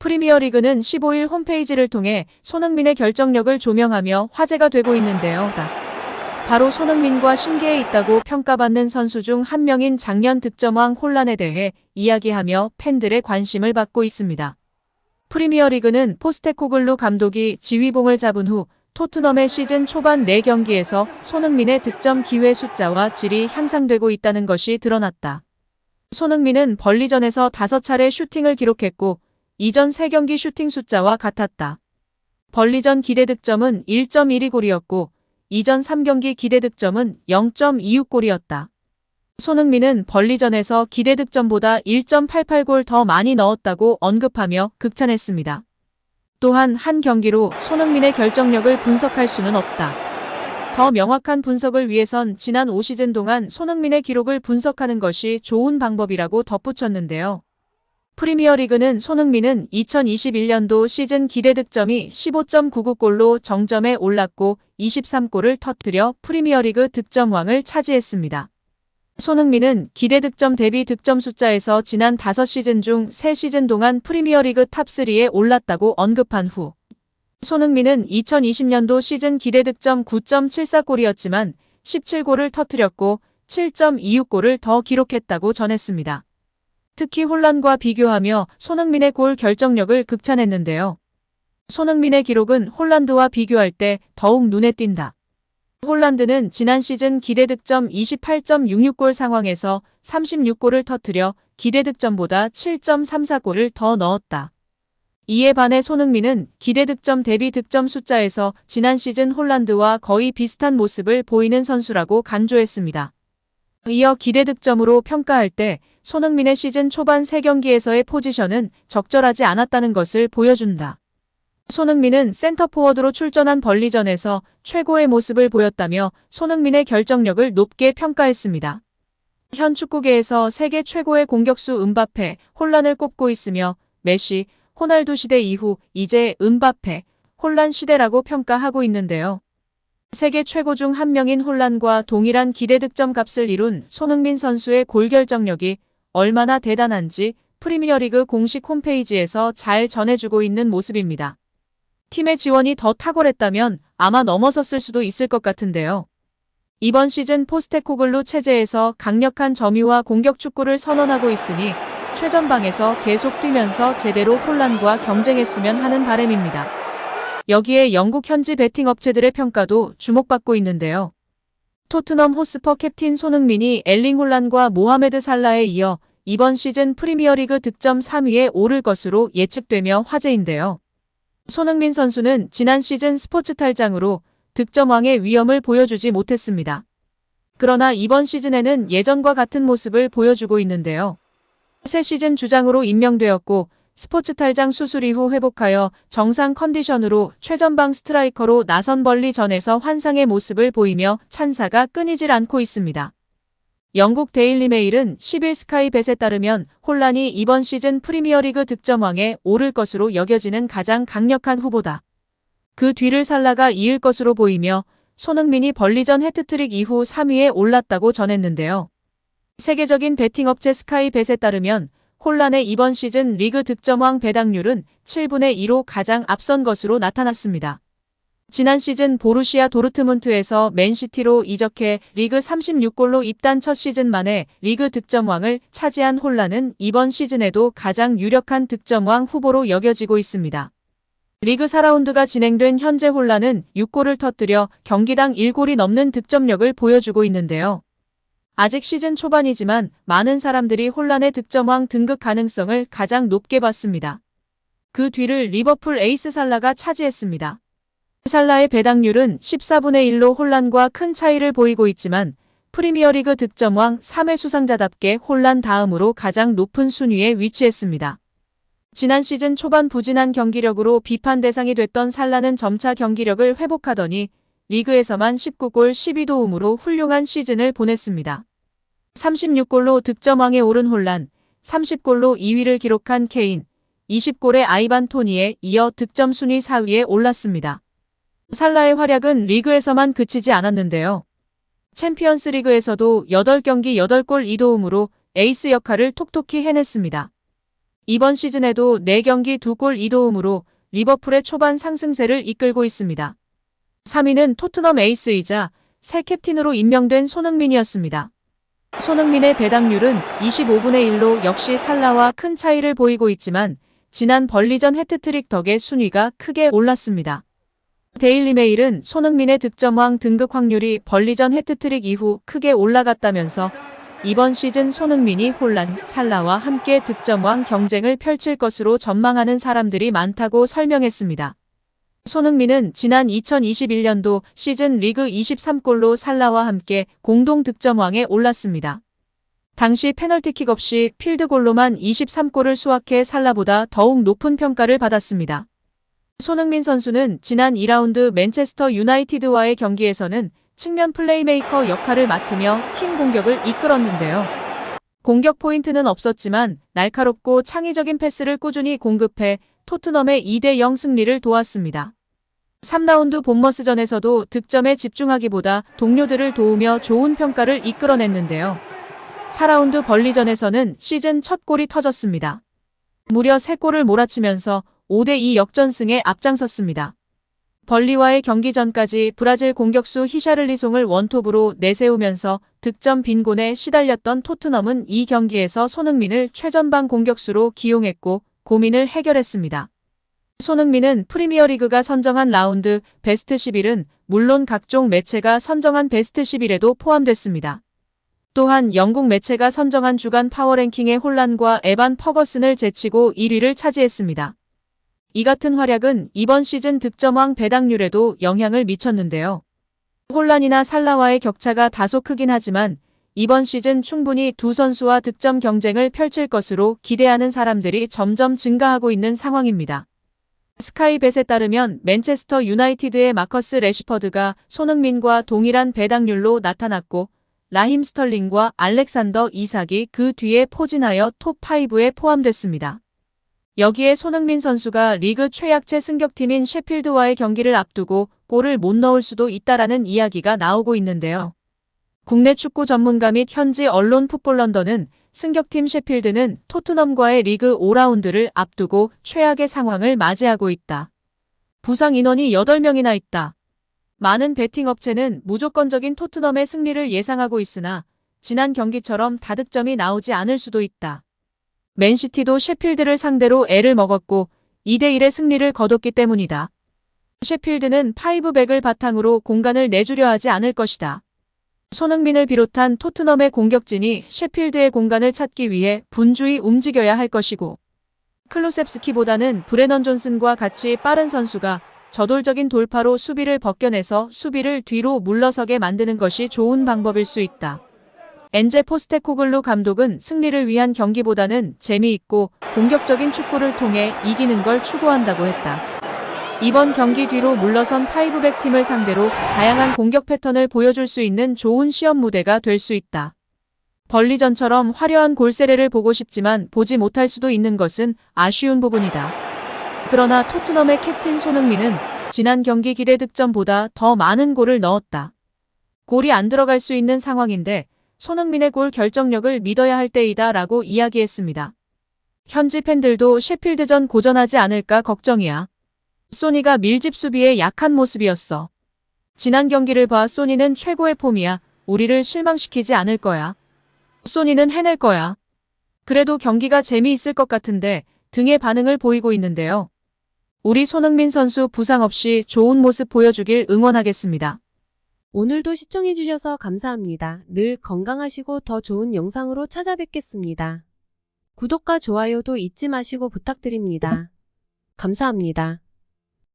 프리미어리그는 15일 홈페이지를 통해 손흥민의 결정력을 조명하며 화제가 되고 있는데요. 바로 손흥민과 신기에 있다고 평가받는 선수 중 한 명인 작년 득점왕 홀란에 대해 이야기하며 팬들의 관심을 받고 있습니다. 프리미어리그는 포스테코글루 감독이 지휘봉을 잡은 후 토트넘의 시즌 초반 4경기에서 손흥민의 득점 기회 숫자와 질이 향상되고 있다는 것이 드러났다. 손흥민은 벌리전에서 5차례 슈팅을 기록했고 이전 3경기 슈팅 숫자와 같았다. 벌리전 기대 득점은 1.12골이었고 이전 3경기 기대 득점은 0.26골이었다. 손흥민은 벌리전에서 기대 득점보다 1.88골 더 많이 넣었다고 언급하며 극찬했습니다. 또한 한 경기로 손흥민의 결정력을 분석할 수는 없다. 더 명확한 분석을 위해선 지난 5시즌 동안 손흥민의 기록을 분석하는 것이 좋은 방법이라고 덧붙였는데요. 프리미어리그는 손흥민은 2021년도 시즌 기대 득점이 15.99골로 정점에 올랐고 23골을 터뜨려 프리미어리그 득점왕을 차지했습니다. 손흥민은 기대 득점 대비 득점 숫자에서 지난 5시즌 중 3시즌 동안 프리미어리그 탑3에 올랐다고 언급한 후 손흥민은 2020년도 시즌 기대 득점 9.74골이었지만 17골을 터뜨렸고 7.26골을 더 기록했다고 전했습니다. 특히 홀란과 비교하며 손흥민의 골 결정력을 극찬했는데요. 손흥민의 기록은 홀란드와 비교할 때 더욱 눈에 띈다. 홀란드는 지난 시즌 기대 득점 28.66골 상황에서 36골을 터뜨려 기대 득점보다 7.34골을 더 넣었다. 이에 반해 손흥민은 기대 득점 대비 득점 숫자에서 지난 시즌 홀란드와 거의 비슷한 모습을 보이는 선수라고 간주했습니다. 이어 기대 득점으로 평가할 때 손흥민의 시즌 초반 3경기에서의 포지션은 적절하지 않았다는 것을 보여준다. 손흥민은 센터포워드로 출전한 벌리전에서 최고의 모습을 보였다며 손흥민의 결정력을 높게 평가했습니다. 현 축구계에서 세계 최고의 공격수 음바페, 홀란을 꼽고 있으며 메시, 호날두 시대 이후 이제 음바페, 홀란 시대라고 평가하고 있는데요. 세계 최고 중 한 명인 홀란과 동일한 기대 득점 값을 이룬 손흥민 선수의 골 결정력이 얼마나 대단한지 프리미어리그 공식 홈페이지에서 잘 전해주고 있는 모습입니다. 팀의 지원이 더 탁월했다면 아마 넘어섰을 수도 있을 것 같은데요. 이번 시즌 포스테코글루 체제에서 강력한 점유와 공격 축구를 선언하고 있으니 최전방에서 계속 뛰면서 제대로 홀란과 경쟁했으면 하는 바람입니다. 여기에 영국 현지 베팅 업체들의 평가도 주목받고 있는데요. 토트넘 호스퍼 캡틴 손흥민이 엘링 홀란과 모하메드 살라에 이어 이번 시즌 프리미어리그 득점 3위에 오를 것으로 예측되며 화제인데요. 손흥민 선수는 지난 시즌 스포츠 탈장으로 득점왕의 위험을 보여주지 못했습니다. 그러나 이번 시즌에는 예전과 같은 모습을 보여주고 있는데요. 새 시즌 주장으로 임명되었고 스포츠 탈장 수술 이후 회복하여 정상 컨디션으로 최전방 스트라이커로 나선 벌리전에서 환상의 모습을 보이며 찬사가 끊이질 않고 있습니다. 영국 데일리 메일은 10일 스카이 벳에 따르면 홀란이 이번 시즌 프리미어리그 득점왕에 오를 것으로 여겨지는 가장 강력한 후보다. 그 뒤를 살라가 이을 것으로 보이며 손흥민이 벌리전 해트트릭 이후 3위에 올랐다고 전했는데요. 세계적인 베팅 업체 스카이 벳에 따르면 홀란의 이번 시즌 리그 득점왕 배당률은 7분의 2로 가장 앞선 것으로 나타났습니다. 지난 시즌 보루시아 도르트문트에서 맨시티로 이적해 리그 36골로 입단 첫 시즌 만에 리그 득점왕을 차지한 홀란은 이번 시즌에도 가장 유력한 득점왕 후보로 여겨지고 있습니다. 리그 4라운드가 진행된 현재 홀란은 6골을 터뜨려 경기당 1골이 넘는 득점력을 보여주고 있는데요. 아직 시즌 초반이지만 많은 사람들이 홀란의 득점왕 등극 가능성을 가장 높게 봤습니다. 그 뒤를 리버풀 에이스 살라가 차지했습니다. 살라의 배당률은 14분의 1로 홀란과 큰 차이를 보이고 있지만 프리미어리그 득점왕 3회 수상자답게 홀란 다음으로 가장 높은 순위에 위치했습니다. 지난 시즌 초반 부진한 경기력으로 비판 대상이 됐던 살라는 점차 경기력을 회복하더니 리그에서만 19골 12도움으로 훌륭한 시즌을 보냈습니다. 36골로 득점왕에 오른 홀란, 30골로 2위를 기록한 케인, 20골의 아이반 토니에 이어 득점 순위 4위에 올랐습니다. 살라의 활약은 리그에서만 그치지 않았는데요. 챔피언스 리그에서도 8경기 8골 2도움으로 에이스 역할을 톡톡히 해냈습니다. 이번 시즌에도 4경기 2골 2도움으로 리버풀의 초반 상승세를 이끌고 있습니다. 3위는 토트넘 에이스이자 새 캡틴으로 임명된 손흥민이었습니다. 손흥민의 배당률은 25분의 1로 역시 살라와 큰 차이를 보이고 있지만 지난 벌리전 해트트릭 덕에 순위가 크게 올랐습니다. 데일리메일은 손흥민의 득점왕 등극 확률이 벌리전 해트트릭 이후 크게 올라갔다면서 이번 시즌 손흥민이 홀란, 살라와 함께 득점왕 경쟁을 펼칠 것으로 전망하는 사람들이 많다고 설명했습니다. 손흥민은 지난 2021년도 시즌 리그 23골로 살라와 함께 공동 득점왕에 올랐습니다. 당시 페널티킥 없이 필드골로만 23골을 수확해 살라보다 더욱 높은 평가를 받았습니다. 손흥민 선수는 지난 2라운드 맨체스터 유나이티드와의 경기에서는 측면 플레이메이커 역할을 맡으며 팀 공격을 이끌었는데요. 공격 포인트는 없었지만 날카롭고 창의적인 패스를 꾸준히 공급해 토트넘의 2대0 승리를 도왔습니다. 3라운드 본머스전에서도 득점에 집중하기보다 동료들을 도우며 좋은 평가를 이끌어냈는데요. 4라운드 벌리전에서는 시즌 첫 골이 터졌습니다. 무려 3골을 몰아치면서 5대2 역전승에 앞장섰습니다. 벌리와의 경기 전까지 브라질 공격수 히샤를리송을 원톱으로 내세우면서 득점 빈곤에 시달렸던 토트넘은 이 경기에서 손흥민을 최전방 공격수로 기용했고 고민을 해결했습니다. 손흥민은 프리미어리그가 선정한 라운드 베스트 11은 물론 각종 매체가 선정한 베스트 11에도 포함됐습니다. 또한 영국 매체가 선정한 주간 파워랭킹의 홀란과 에반 퍼거슨을 제치고 1위를 차지했습니다. 이 같은 활약은 이번 시즌 득점왕 배당률에도 영향을 미쳤는데요. 홀란이나 살라와의 격차가 다소 크긴 하지만 이번 시즌 충분히 두 선수와 득점 경쟁을 펼칠 것으로 기대하는 사람들이 점점 증가하고 있는 상황입니다. 스카이벳에 따르면 맨체스터 유나이티드의 마커스 레시퍼드가 손흥민과 동일한 배당률로 나타났고 라힘 스털링과 알렉산더 이삭이 그 뒤에 포진하여 톱5에 포함됐습니다. 여기에 손흥민 선수가 리그 최약체 승격팀인 셰필드와의 경기를 앞두고 골을 못 넣을 수도 있다라는 이야기가 나오고 있는데요. 국내 축구 전문가 및 현지 언론 풋볼런더는 승격팀 셰필드는 토트넘과의 리그 5라운드를 앞두고 최악의 상황을 맞이하고 있다. 부상 인원이 8명이나 있다. 많은 베팅 업체는 무조건적인 토트넘의 승리를 예상하고 있으나 지난 경기처럼 다득점이 나오지 않을 수도 있다. 맨시티도 셰필드를 상대로 애를 먹었고 2대1의 승리를 거뒀기 때문이다. 셰필드는 5백을 바탕으로 공간을 내주려 하지 않을 것이다. 손흥민을 비롯한 토트넘의 공격진이 셰필드의 공간을 찾기 위해 분주히 움직여야 할 것이고 클루셉스키보다는 브레넌 존슨과 같이 빠른 선수가 저돌적인 돌파로 수비를 벗겨내서 수비를 뒤로 물러서게 만드는 것이 좋은 방법일 수 있다. 엔제 포스테코글루 감독은 승리를 위한 경기보다는 재미있고 공격적인 축구를 통해 이기는 걸 추구한다고 했다. 이번 경기 뒤로 물러선 5백 팀을 상대로 다양한 공격 패턴을 보여줄 수 있는 좋은 시험 무대가 될 수 있다. 벌리전처럼 화려한 골세례를 보고 싶지만 보지 못할 수도 있는 것은 아쉬운 부분이다. 그러나 토트넘의 캡틴 손흥민은 지난 경기 기대 득점보다 더 많은 골을 넣었다. 골이 안 들어갈 수 있는 상황인데 손흥민의 골 결정력을 믿어야 할 때이다 라고 이야기했습니다. 현지 팬들도 셰필드전 고전하지 않을까 걱정이야. 소니가 밀집 수비에 약한 모습이었어. 지난 경기를 봐 소니는 최고의 폼이야. 우리를 실망시키지 않을 거야. 소니는 해낼 거야. 그래도 경기가 재미있을 것 같은데 등의 반응을 보이고 있는데요. 우리 손흥민 선수 부상 없이 좋은 모습 보여주길 응원하겠습니다. 오늘도 시청해주셔서 감사합니다. 늘 건강하시고 더 좋은 영상으로 찾아뵙겠습니다. 구독과 좋아요도 잊지 마시고 부탁드립니다. 감사합니다.